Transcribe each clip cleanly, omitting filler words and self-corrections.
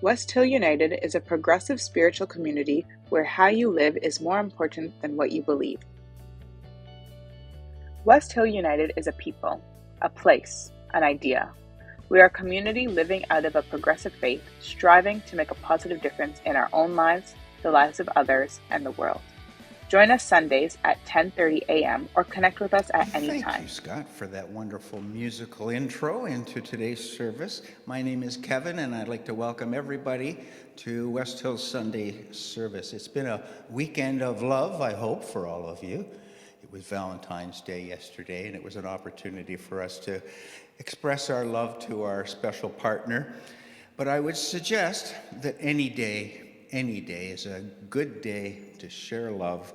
West Hill United is a progressive spiritual community where how you live is more important than what you believe. West Hill United is a people, a place, an idea. We are a community living out of a progressive faith, striving to make a positive difference in our own lives, the lives of others, and the world. Join us Sundays at 10:30 a.m. or connect with us at any time. Thank you, Scott, for that wonderful musical intro into today's service. My name is Kevin, and I'd like to welcome everybody to West Hill Sunday service. It's been a weekend of love, I hope, for all of you. It was Valentine's Day yesterday, and it was an opportunity for us to express our love to our special partner. But I would suggest that any day is a good day to share love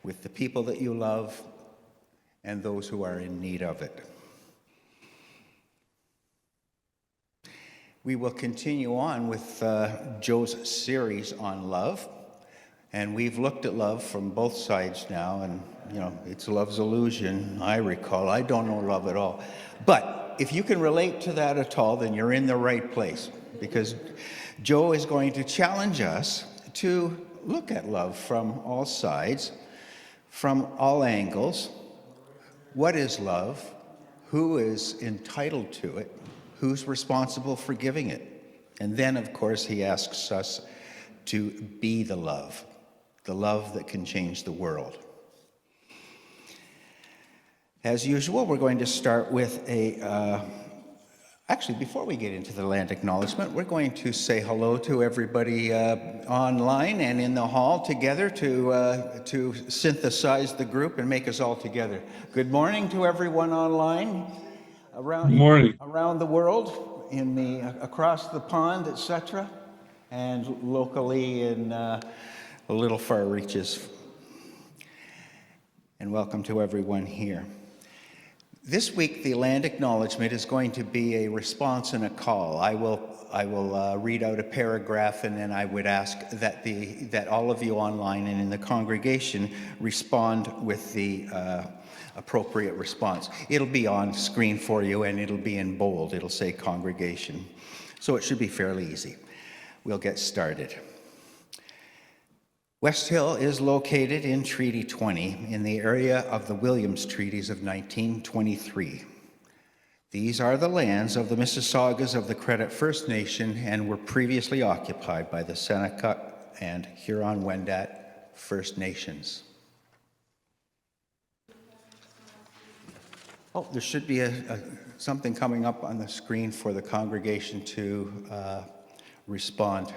with the people that you love and those who are in need of it. We will continue on with Joe's series on love, and we've looked at love from both sides now, and it's love's illusion, I recall. I don't know love at all. But if you can relate to that at all, then you're in the right place, because Joe is going to challenge us to look at love from all sides, from all angles. What is love? Who is entitled to it? Who's responsible for giving it? And then, of course, he asks us to be the love that can change the world. As usual, we're going to start with actually, before we get into the land acknowledgement, we're going to say hello to everybody online and in the hall together to synthesize the group and make us all together. Good morning to everyone online around the world, across the pond, etc., and locally in the little far reaches. And welcome to everyone here. This week, the land acknowledgement is going to be a response and a call. I will read out a paragraph, and then I would ask that all of you online and in the congregation respond with the appropriate response. It'll be on screen for you, and it'll be in bold. It'll say congregation. So it should be fairly easy. We'll get started. West Hill is located in Treaty 20 in the area of the Williams Treaties of 1923. These are the lands of the Mississaugas of the Credit First Nation and were previously occupied by the Seneca and Huron-Wendat First Nations. Oh, there should be something coming up on the screen for the congregation to respond.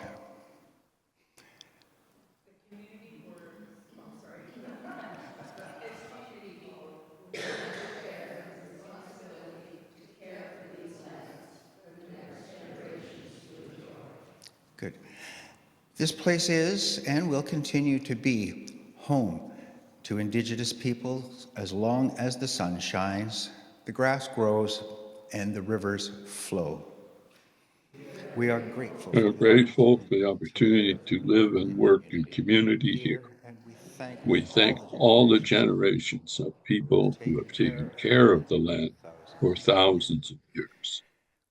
Good. This place is and will continue to be home to Indigenous peoples as long as the sun shines, the grass grows, and the rivers flow. We are grateful. We are grateful for the opportunity to live and work in community here. We thank all the generations of people who have taken care of the land for thousands of years.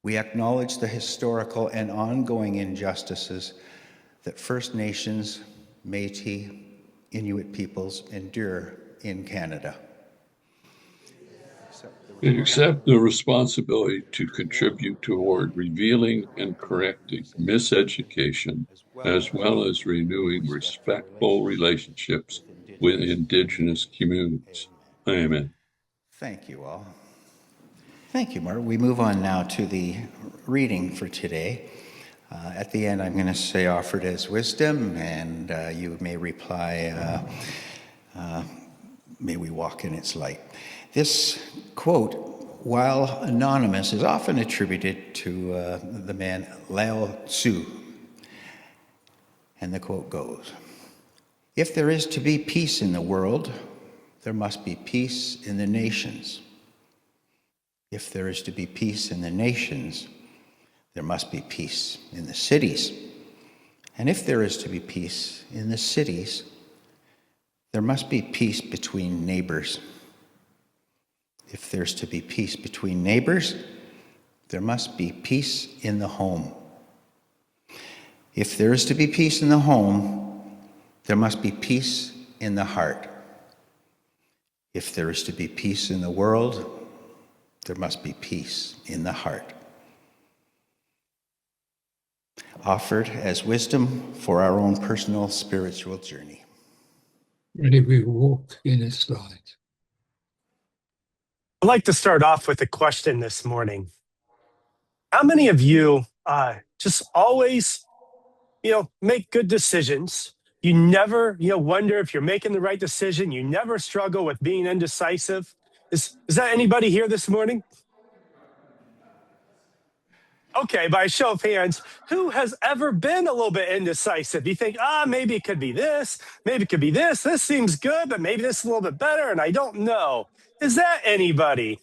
We acknowledge the historical and ongoing injustices that First Nations, Métis, Inuit peoples endure in Canada. We accept the responsibility to contribute toward revealing and correcting miseducation, as well as renewing respectful relationships with Indigenous communities. Amen. Thank you all. Thank you, Mark. We move on now to the reading for today. At the end, I'm going to say offered as wisdom, and you may reply, may we walk in its light. This quote, while anonymous, is often attributed to the man Lao Tzu. And the quote goes, "If there is to be peace in the world, there must be peace in the nations. If there is to be peace in the nations, there must be peace in the cities. And if there is to be peace in the cities, there must be peace between neighbors. If there's to be peace between neighbors, there must be peace in the home. If there is to be peace in the home, there must be peace in the heart. If there is to be peace in the world, there must be peace in the heart. Offered as wisdom for our own personal spiritual journey. Ready, we walk in its light. I'd like to start off with a question this morning. How many of you just always, make good decisions? You never, wonder if you're making the right decision. You never struggle with being indecisive. Is that anybody here this morning? Okay, by a show of hands, who has ever been a little bit indecisive? You think, maybe it could be this, maybe it could be this. This seems good, but maybe this is a little bit better, and I don't know. Is that anybody?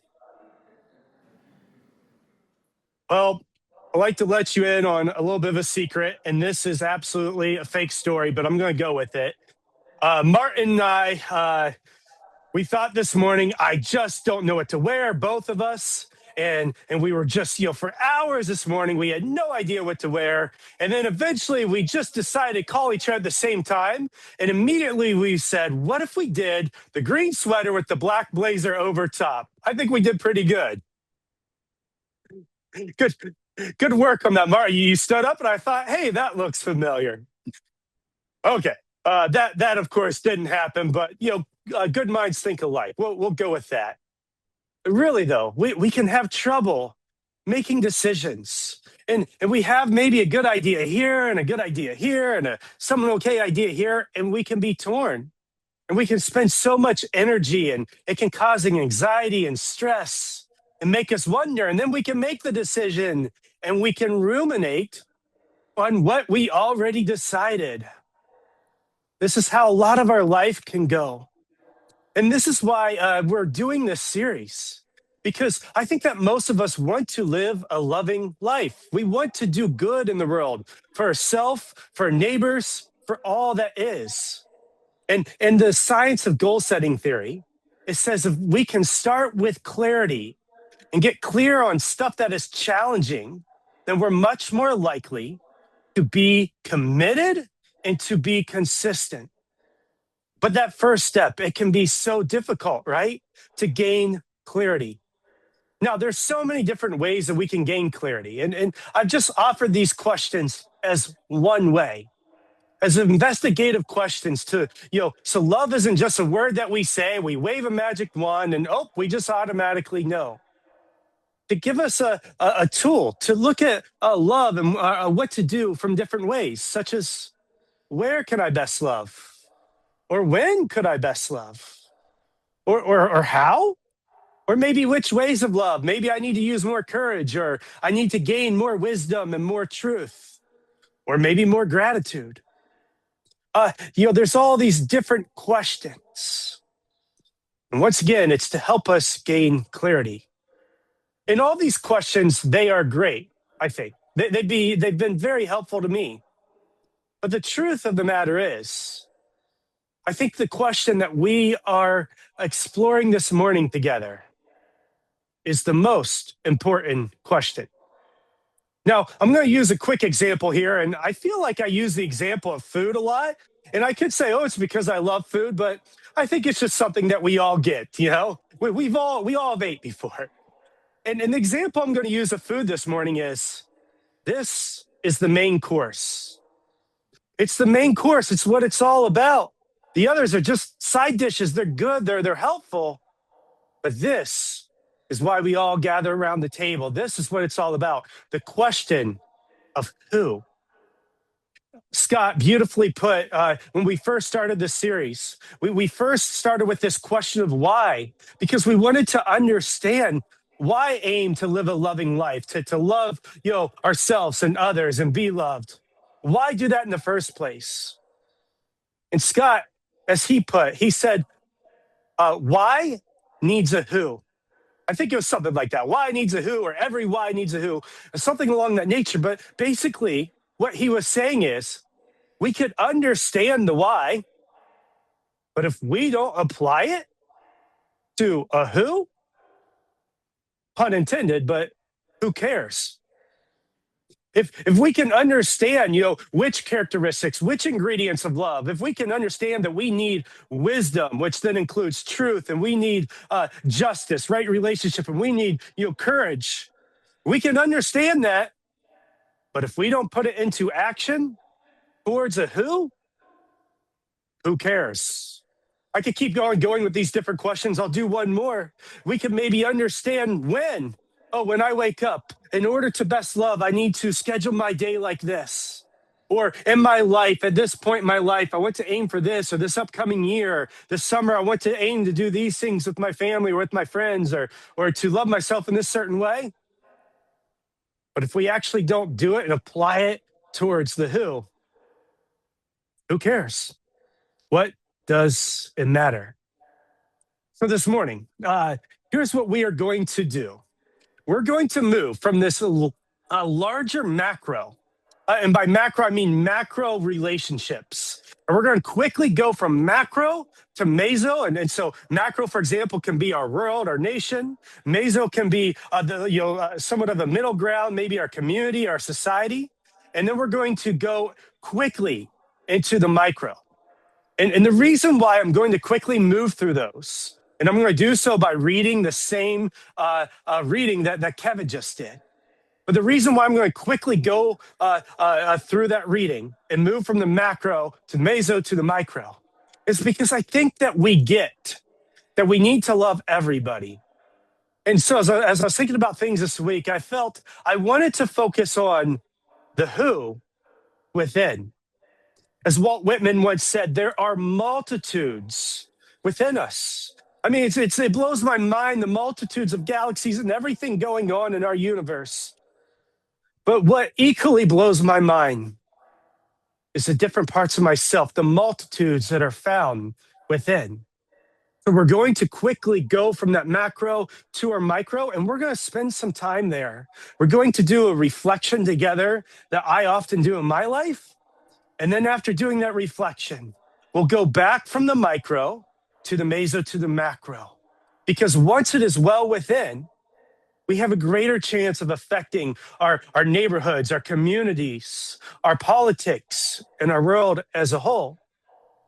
Well, I'd like to let you in on a little bit of a secret, and this is absolutely a fake story, but I'm going to go with it. Martin and I, we thought this morning, I just don't know what to wear, both of us. And we were just, for hours this morning, we had no idea what to wear. And then eventually we just decided to call each other at the same time. And immediately we said, what if we did the green sweater with the black blazer over top? I think we did pretty good. Good work on that, Marty. You stood up and I thought, hey, that looks familiar. Okay. That of course didn't happen, but good minds think alike. We'll go with that. Really, though, we can have trouble making decisions. And we have maybe a good idea here and a good idea here and some okay idea here, and we can be torn. And we can spend so much energy, and it can cause anxiety and stress and make us wonder. And then we can make the decision, and we can ruminate on what we already decided. This is how a lot of our life can go. And this is why we're doing this series, because I think that most of us want to live a loving life. We want to do good in the world for ourselves, for our neighbors, for all that is. And the science of goal setting theory, it says if we can start with clarity and get clear on stuff that is challenging, then we're much more likely to be committed and to be consistent. But that first step, it can be so difficult, right? To gain clarity. Now, there's so many different ways that we can gain clarity. And I've just offered these questions as one way, as investigative questions to, so love isn't just a word that we say, we wave a magic wand and, we just automatically know. To give us a tool to look at love and what to do from different ways, such as where can I best love? Or when could I best love? Or how? Or maybe which ways of love? Maybe I need to use more courage, or I need to gain more wisdom and more truth, or maybe more gratitude. There's all these different questions. And once again, it's to help us gain clarity. And all these questions, they are great, I think. They've been very helpful to me. But the truth of the matter is, I think the question that we are exploring this morning together is the most important question. Now, I'm going to use a quick example here, and I feel like I use the example of food a lot. And I could say, it's because I love food, but I think it's just something that we all get, we all have ate before. And an example I'm going to use of food this morning is, this is the main course. It's the main course. It's what it's all about. The others are just side dishes. They're good. They're helpful. But this is why we all gather around the table. This is what it's all about. The question of who. Scott beautifully put, when we first started this series, we first started with this question of why, because we wanted to understand why aim to live a loving life, to love, ourselves and others and be loved. Why do that in the first place? And Scott, as he said, why needs a who. I think it was something like that. Why needs a who, or every why needs a who, or something along that nature. But basically, what he was saying is, we could understand the why, but if we don't apply it to a who, pun intended, but who cares? If we can understand, which characteristics, which ingredients of love, if we can understand that we need wisdom, which then includes truth, and we need justice, right relationship, and we need, courage, we can understand that. But if we don't put it into action towards a who cares? I could keep going with these different questions. I'll do one more. We could maybe understand when. Oh, when I wake up, in order to best love, I need to schedule my day like this. Or in my life, at this point in my life, I want to aim for this, or this upcoming year, this summer, I want to aim to do these things with my family or with my friends, or to love myself in this certain way. But if we actually don't do it and apply it towards the who cares? What does it matter? So this morning, here's what we are going to do. We're going to move from this larger macro, and by macro, I mean macro relationships. And we're going to quickly go from macro to meso. And so macro, for example, can be our world, our nation. Meso can be somewhat of a middle ground, maybe our community, our society. And then we're going to go quickly into the micro. And the reason why I'm going to quickly move through those, and I'm going to do so by reading the same reading that Kevin just did. But the reason why I'm going to quickly go through that reading and move from the macro to meso to the micro is because I think that we get that we need to love everybody. And so as I was thinking about things this week, I felt I wanted to focus on the who within. As Walt Whitman once said, there are multitudes within us. I mean, it blows my mind, the multitudes of galaxies and everything going on in our universe. But what equally blows my mind is the different parts of myself, the multitudes that are found within. So we're going to quickly go from that macro to our micro, and we're going to spend some time there. We're going to do a reflection together that I often do in my life. And then after doing that reflection, we'll go back from the micro to the meso to the macro. Because once it is well within, we have a greater chance of affecting our neighborhoods, our communities, our politics, and our world as a whole.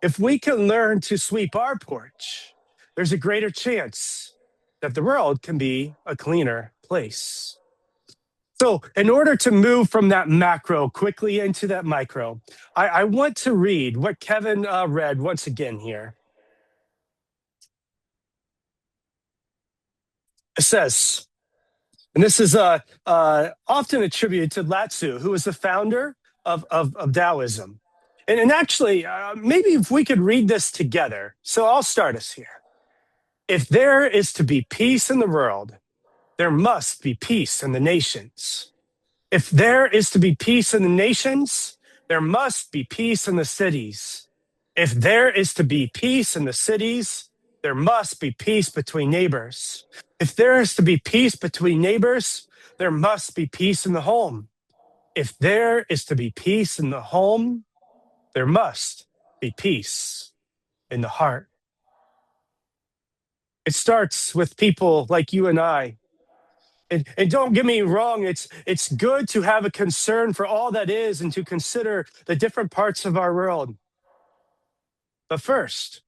If we can learn to sweep our porch, there's a greater chance that the world can be a cleaner place. So in order to move from that macro quickly into that micro, I want to read what Kevin read once again here. It says, and this is often attributed to Lao Tzu, who was the founder of Taoism. And actually, maybe if we could read this together. So I'll start us here. If there is to be peace in the world, there must be peace in the nations. If there is to be peace in the nations, there must be peace in the cities. If there is to be peace in the cities, there must be peace between neighbors. If there is to be peace between neighbors, there must be peace in the home. If there is to be peace in the home, there must be peace in the heart. It starts with people like you and I. And don't get me wrong, it's good to have a concern for all that is and to consider the different parts of our world. But first,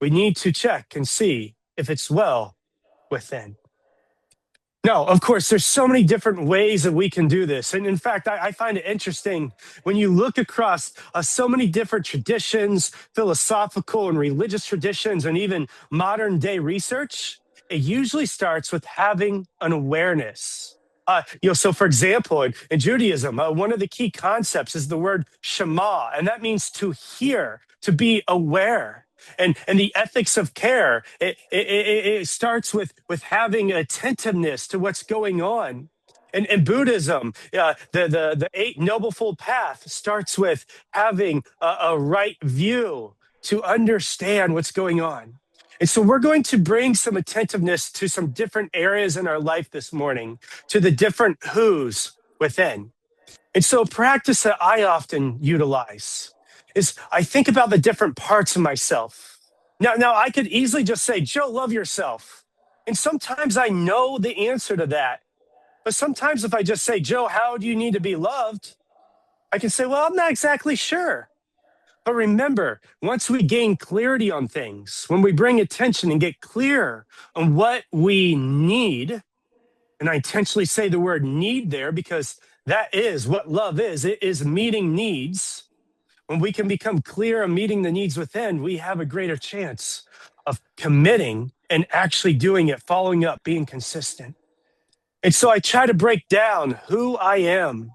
we need to check and see if it's well within. Now, of course, there's so many different ways that we can do this. And in fact, I find it interesting when you look across so many different traditions, philosophical and religious traditions, and even modern day research, it usually starts with having an awareness. So for example, in Judaism, one of the key concepts is the word Shema, and that means to hear, to be aware. And the ethics of care, it starts with having attentiveness to what's going on. And in Buddhism, the Eight Noble Fold Path starts with having a right view to understand what's going on. And so we're going to bring some attentiveness to some different areas in our life this morning, to the different who's within. And so a practice that I often utilize is I think about the different parts of myself. Now I could easily just say, Joe, love yourself. And sometimes I know the answer to that. But sometimes if I just say, Joe, how do you need to be loved? I can say, well, I'm not exactly sure. But remember, once we gain clarity on things, when we bring attention and get clear on what we need, and I intentionally say the word need there because that is what love is. It is meeting needs. When we can become clear on meeting the needs within, we have a greater chance of committing and actually doing it, following up, being consistent. And so I try to break down who I am,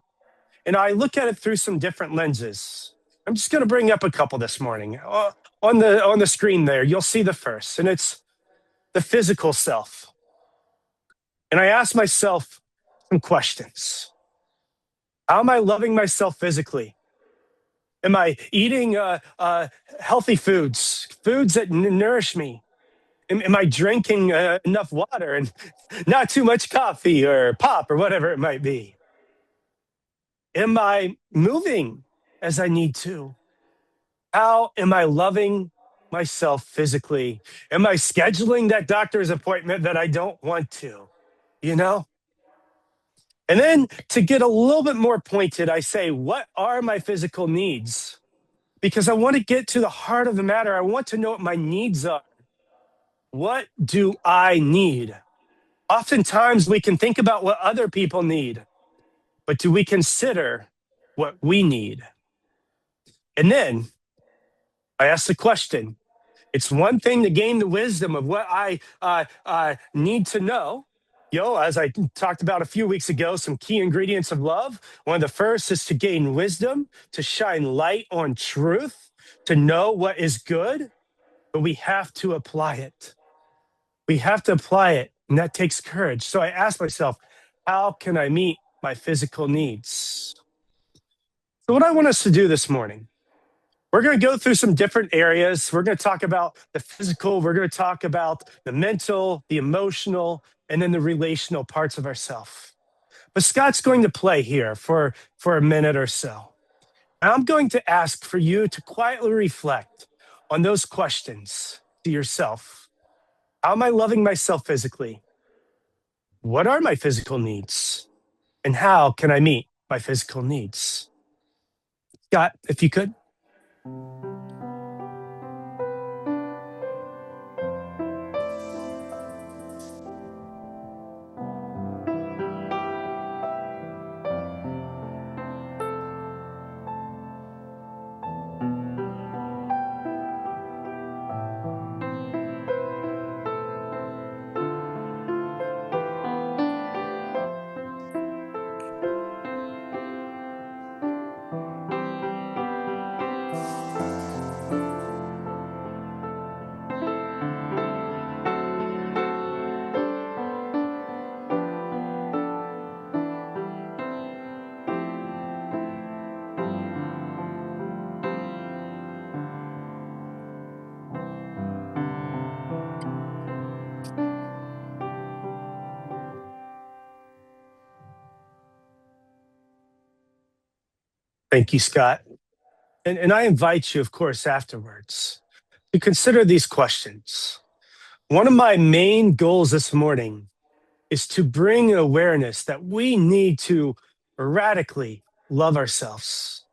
and I look at it through some different lenses. I'm just going to bring up a couple this morning. On the screen there, you'll see the first, and it's the physical self. And I ask myself some questions. How am I loving myself physically? Am I eating healthy foods, foods that nourish me? Am I drinking enough water and not too much coffee or pop or whatever it might be? Am I moving as I need to? How am I loving myself physically? Am I scheduling that doctor's appointment that I don't want to? You know? And then to get a little bit more pointed, I say, what are my physical needs? Because I want to get to the heart of the matter. I want to know what my needs are. What do I need? Oftentimes we can think about what other people need, but do we consider what we need? And then I ask the question. It's one thing to gain the wisdom of what I need to know. As I talked about a few weeks ago, some key ingredients of love. One of the first is to gain wisdom, to shine light on truth, to know what is good, but we have to apply it. We have to apply it, and that takes courage. So I ask myself, how can I meet my physical needs? So what I want us to do this morning, we're going to go through some different areas. We're going to talk about the physical. We're going to talk about the mental, the emotional, and then the relational parts of ourselves. But Scott's going to play here for a minute or so. And I'm going to ask for you to quietly reflect on those questions to yourself. How am I loving myself physically? What are my physical needs? And how can I meet my physical needs? Scott, if you could. Thank you, Scott. And I invite you, of course, afterwards to consider these questions. One of my main goals this morning is to bring awareness that we need to radically love ourselves.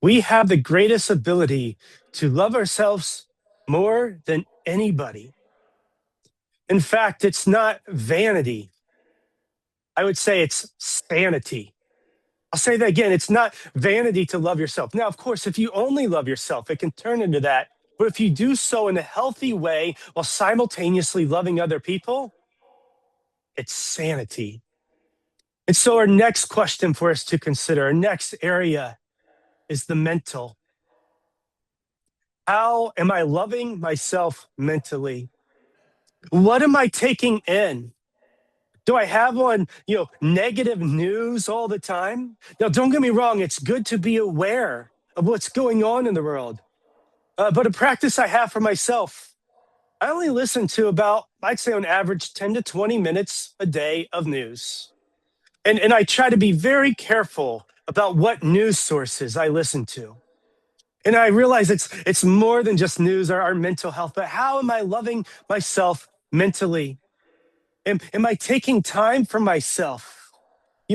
We have the greatest ability to love ourselves more than anybody. In fact, it's not vanity. I would say it's sanity. I'll say that again. It's not vanity to love yourself. Now, of course, if you only love yourself, it can turn into that. But if you do so in a healthy way while simultaneously loving other people, it's sanity. And so our next question for us to consider, our next area is the mental. How am I loving myself mentally? What am I taking in? Do I have on, negative news all the time? Now, don't get me wrong. It's good to be aware of what's going on in the world. But a practice I have for myself, I only listen to about, I'd say on average, 10 to 20 minutes a day of news. And I try to be very careful about what news sources I listen to. And I realize it's more than just news or our mental health, but how am I loving myself mentally? Am I taking time for myself?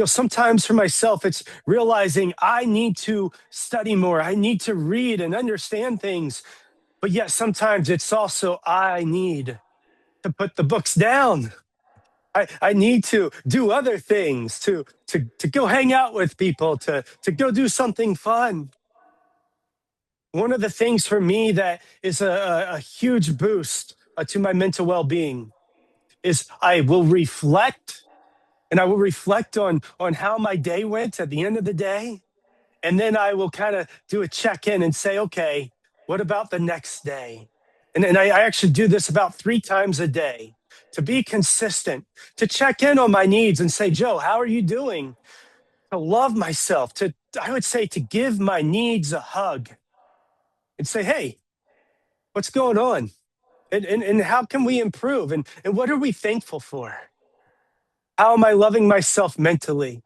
Sometimes for myself, it's realizing I need to study more. I need to read and understand things. But yet sometimes it's also I need to put the books down. I need to do other things, to go hang out with people, to go do something fun. One of the things for me that is a huge boost to my mental well-being is I will reflect, and I will reflect on how my day went at the end of the day. And then I will kind of do a check-in and say, okay, what about the next day? And I actually do this about 3 times a day to be consistent, to check in on my needs and say, Joe, how are you doing? To love myself, I would say, to give my needs a hug and say, hey, what's going on? And how can we improve? And what are we thankful for? How am I loving myself mentally?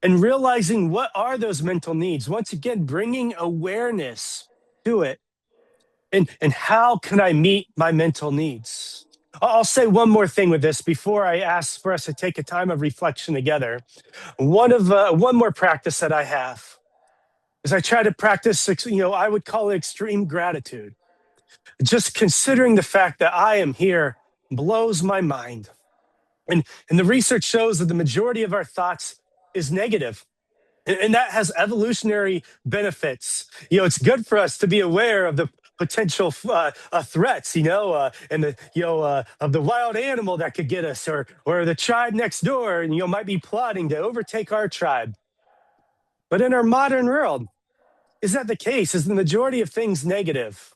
And realizing what are those mental needs? Once again, bringing awareness to it. And how can I meet my mental needs? I'll say one more thing with this before I ask for us to take a time of reflection together. One more practice that I have is I try to practice, I would call it extreme gratitude. Just considering the fact that I am here blows my mind. And the research shows that the majority of our thoughts is negative. And that has evolutionary benefits. It's good for us to be aware of the potential threats, and of the wild animal that could get us, or the tribe next door, and might be plotting to overtake our tribe. But in our modern world, is that the case? Is the majority of things negative?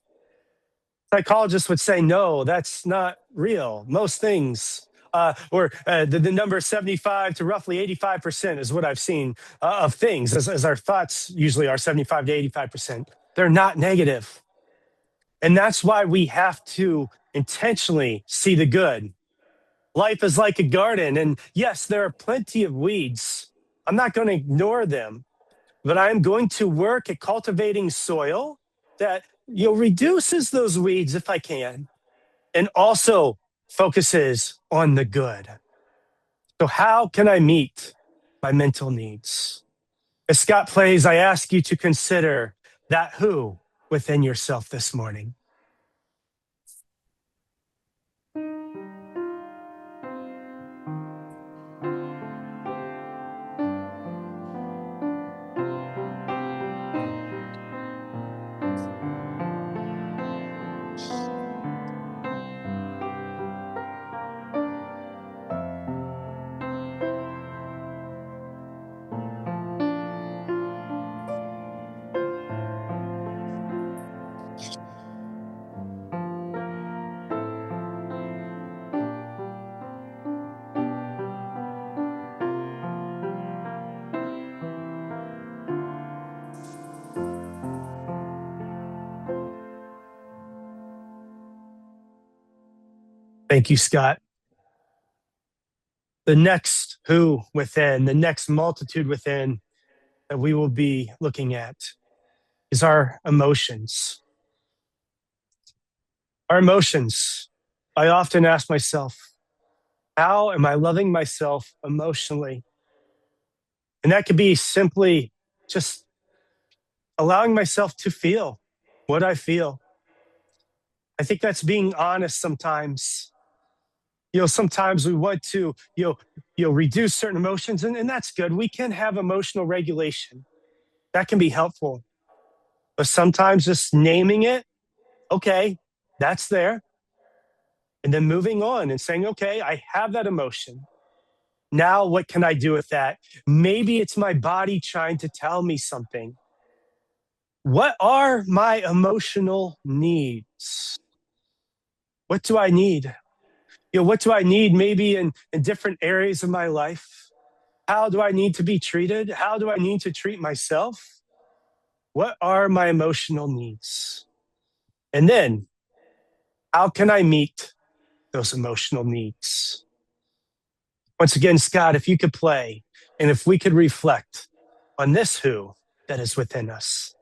Psychologists would say, no, that's not real. Most things, the number 75 to roughly 85% is what I've seen of things, as our thoughts usually are 75 to 85%. They're not negative. And that's why we have to intentionally see the good. Life is like a garden. And yes, there are plenty of weeds. I'm not going to ignore them, but I'm going to work at cultivating soil that reduces those weeds if I can, and also focuses on the good. So how can I meet my mental needs? As Scott plays, I ask you to consider that who within yourself this morning. Thank you, Scott. The next who within, the next multitude within that we will be looking at is our emotions. Our emotions. I often ask myself, how am I loving myself emotionally? And that could be simply just allowing myself to feel what I feel. I think that's being honest sometimes. Sometimes we want to, reduce certain emotions, and that's good. We can have emotional regulation. That can be helpful. But sometimes just naming it, okay, that's there. And then moving on and saying, okay, I have that emotion. Now, what can I do with that? Maybe it's my body trying to tell me something. What are my emotional needs? What do I need? What do I need maybe in different areas of my life? How do I need to be treated? How do I need to treat myself? What are my emotional needs? And then, how can I meet those emotional needs? Once again, Scott, if you could play and if we could reflect on this who that is within us.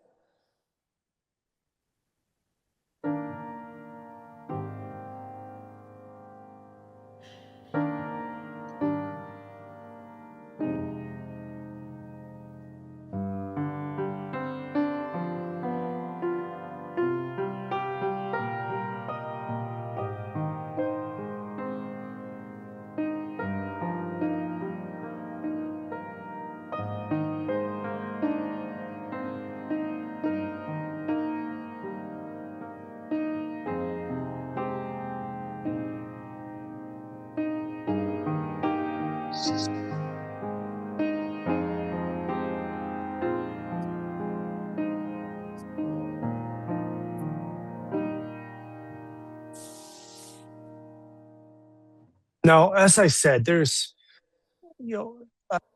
Now, as I said, there's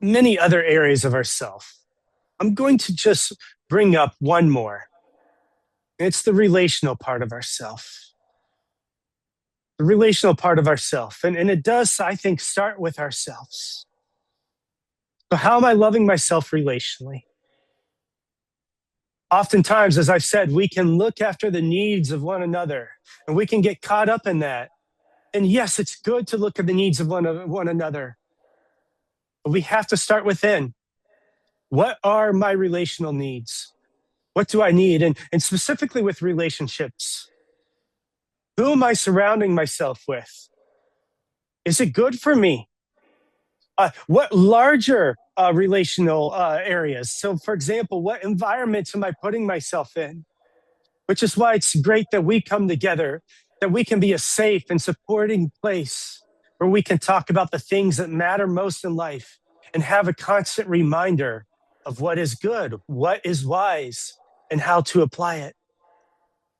many other areas of ourself. I'm going to just bring up one more. It's the relational part of ourself. The relational part of ourself. And it does, I think, start with ourselves. So how am I loving myself relationally? Oftentimes, as I've said, we can look after the needs of one another and we can get caught up in that. And yes, it's good to look at the needs of one another, but we have to start within. What are my relational needs? What do I need? And specifically with relationships, who am I surrounding myself with? Is it good for me? What larger relational areas? So, for example, what environments am I putting myself in? Which is why it's great that we come together, that we can be a safe and supporting place where we can talk about the things that matter most in life and have a constant reminder of what is good, what is wise, and how to apply it.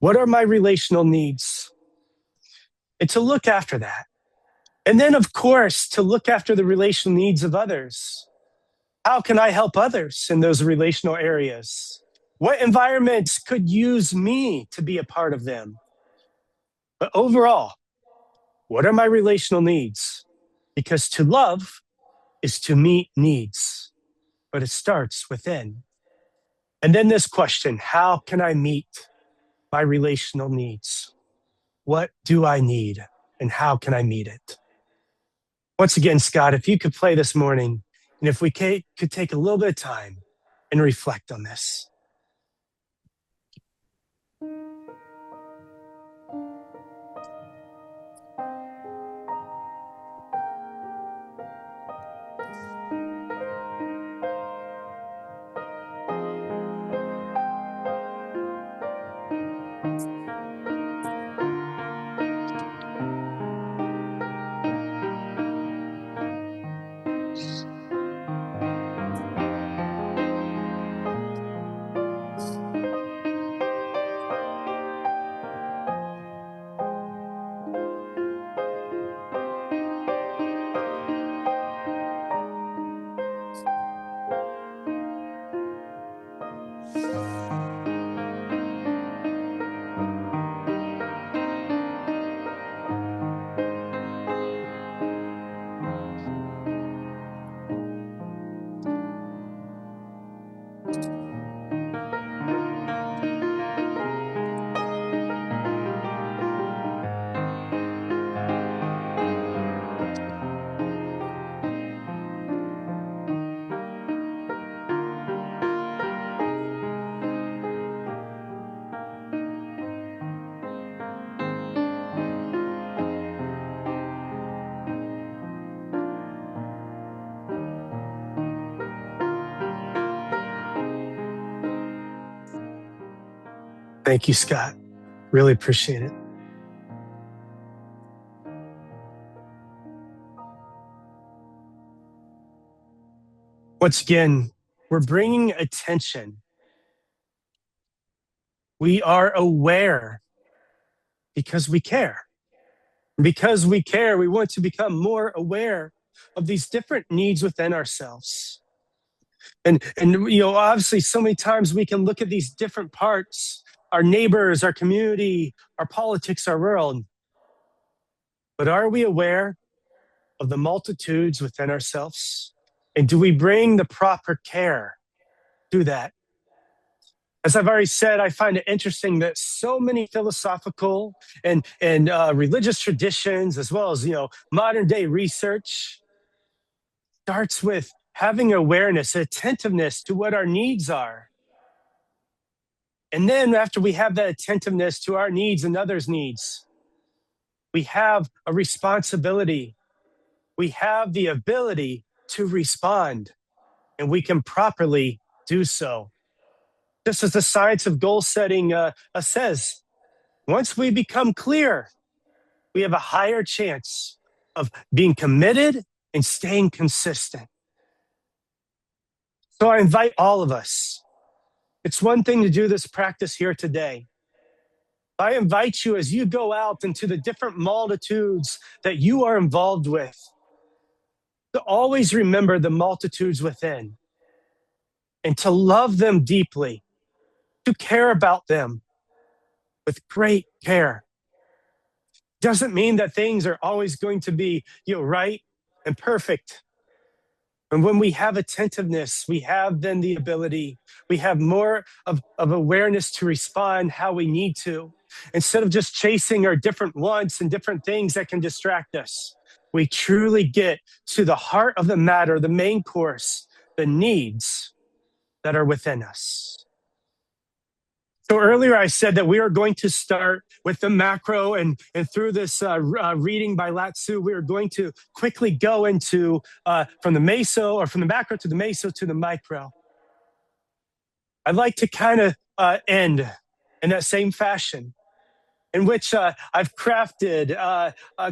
What are my relational needs? And to look after that. And then, of course, to look after the relational needs of others. How can I help others in those relational areas? What environments could use me to be a part of them? But overall, what are my relational needs? Because to love is to meet needs, but it starts within. And then this question, how can I meet my relational needs? What do I need and how can I meet it? Once again, Scott, if you could play this morning, and if we could take a little bit of time and reflect on this. Thank you, Scott. Really appreciate it. Once again, we're bringing attention. We are aware because we care. Because we care, we want to become more aware of these different needs within ourselves. And obviously, so many times we can look at these different parts, our neighbors, our community, our politics, our world. But are we aware of the multitudes within ourselves? And do we bring the proper care to that? As I've already said, I find it interesting that so many philosophical and religious traditions, as well as modern day research, starts with having awareness, attentiveness to what our needs are. And then after we have that attentiveness to our needs and others' needs, we have a responsibility. We have the ability to respond, and we can properly do so. Just as the science of goal setting says, once we become clear, we have a higher chance of being committed and staying consistent. So I invite all of us. It's one thing to do this practice here today. I invite you as you go out into the different multitudes that you are involved with to always remember the multitudes within and to love them deeply, to care about them with great care. Doesn't mean that things are always going to be, right and perfect. And when we have attentiveness, we have then the ability, we have more of awareness to respond how we need to. Instead of just chasing our different wants and different things that can distract us, we truly get to the heart of the matter, the main course, the needs that are within us. So earlier I said that we are going to start with the macro, and through this reading by Lao-Tzu, we are going to quickly go into from the macro to the meso to the micro. I'd like to kind of end in that same fashion, in which I've crafted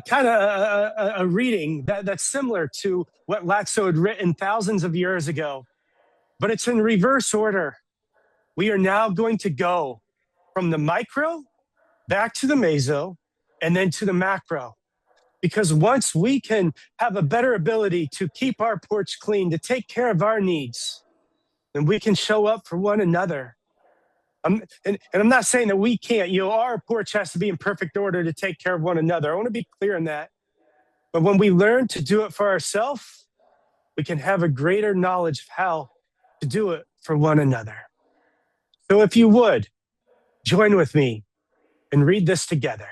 kind of a reading that's similar to what Lao-Tzu had written thousands of years ago, but it's in reverse order. We are now going to go from the micro back to the meso and then to the macro. Because once we can have a better ability to keep our porch clean, to take care of our needs, then we can show up for one another. And I'm not saying that we can't, our porch has to be in perfect order to take care of one another. I want to be clear on that. But when we learn to do it for ourselves, we can have a greater knowledge of how to do it for one another. So if you would, join with me and read this together.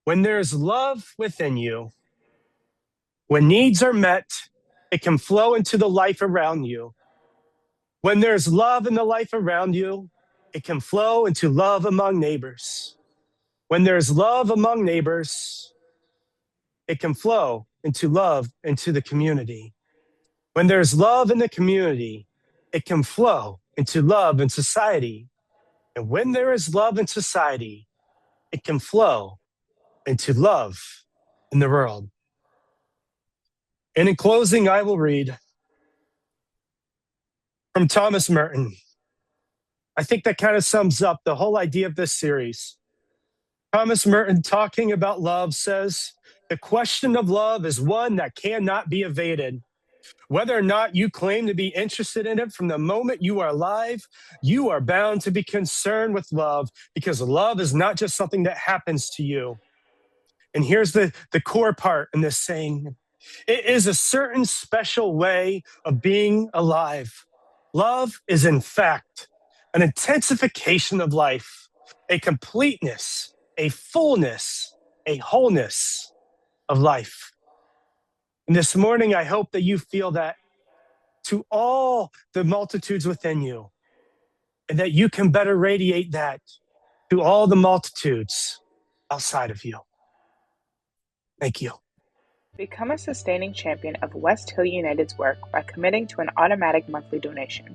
When there's love within you, when needs are met, it can flow into the life around you. When there's love in the life around you, it can flow into love among neighbors. When there's love among neighbors, it can flow into love into the community. When there's love in the community, it can flow into love in society. And when there is love in society, it can flow into love in the world. And in closing, I will read from Thomas Merton. I think that kind of sums up the whole idea of this series. Thomas Merton, talking about love, says, "The question of love is one that cannot be evaded. Whether or not you claim to be interested in it from the moment you are alive, you are bound to be concerned with love, because love is not just something that happens to you." And here's the core part in this saying. It is a certain special way of being alive. Love is, in fact, an intensification of life, a completeness, a fullness, a wholeness of life. And this morning, I hope that you feel that to all the multitudes within you, and that you can better radiate that to all the multitudes outside of you. Thank you. Become a sustaining champion of West Hill United's work by committing to an automatic monthly donation.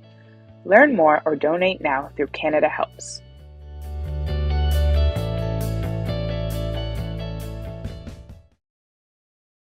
Learn more or donate now through Canada Helps.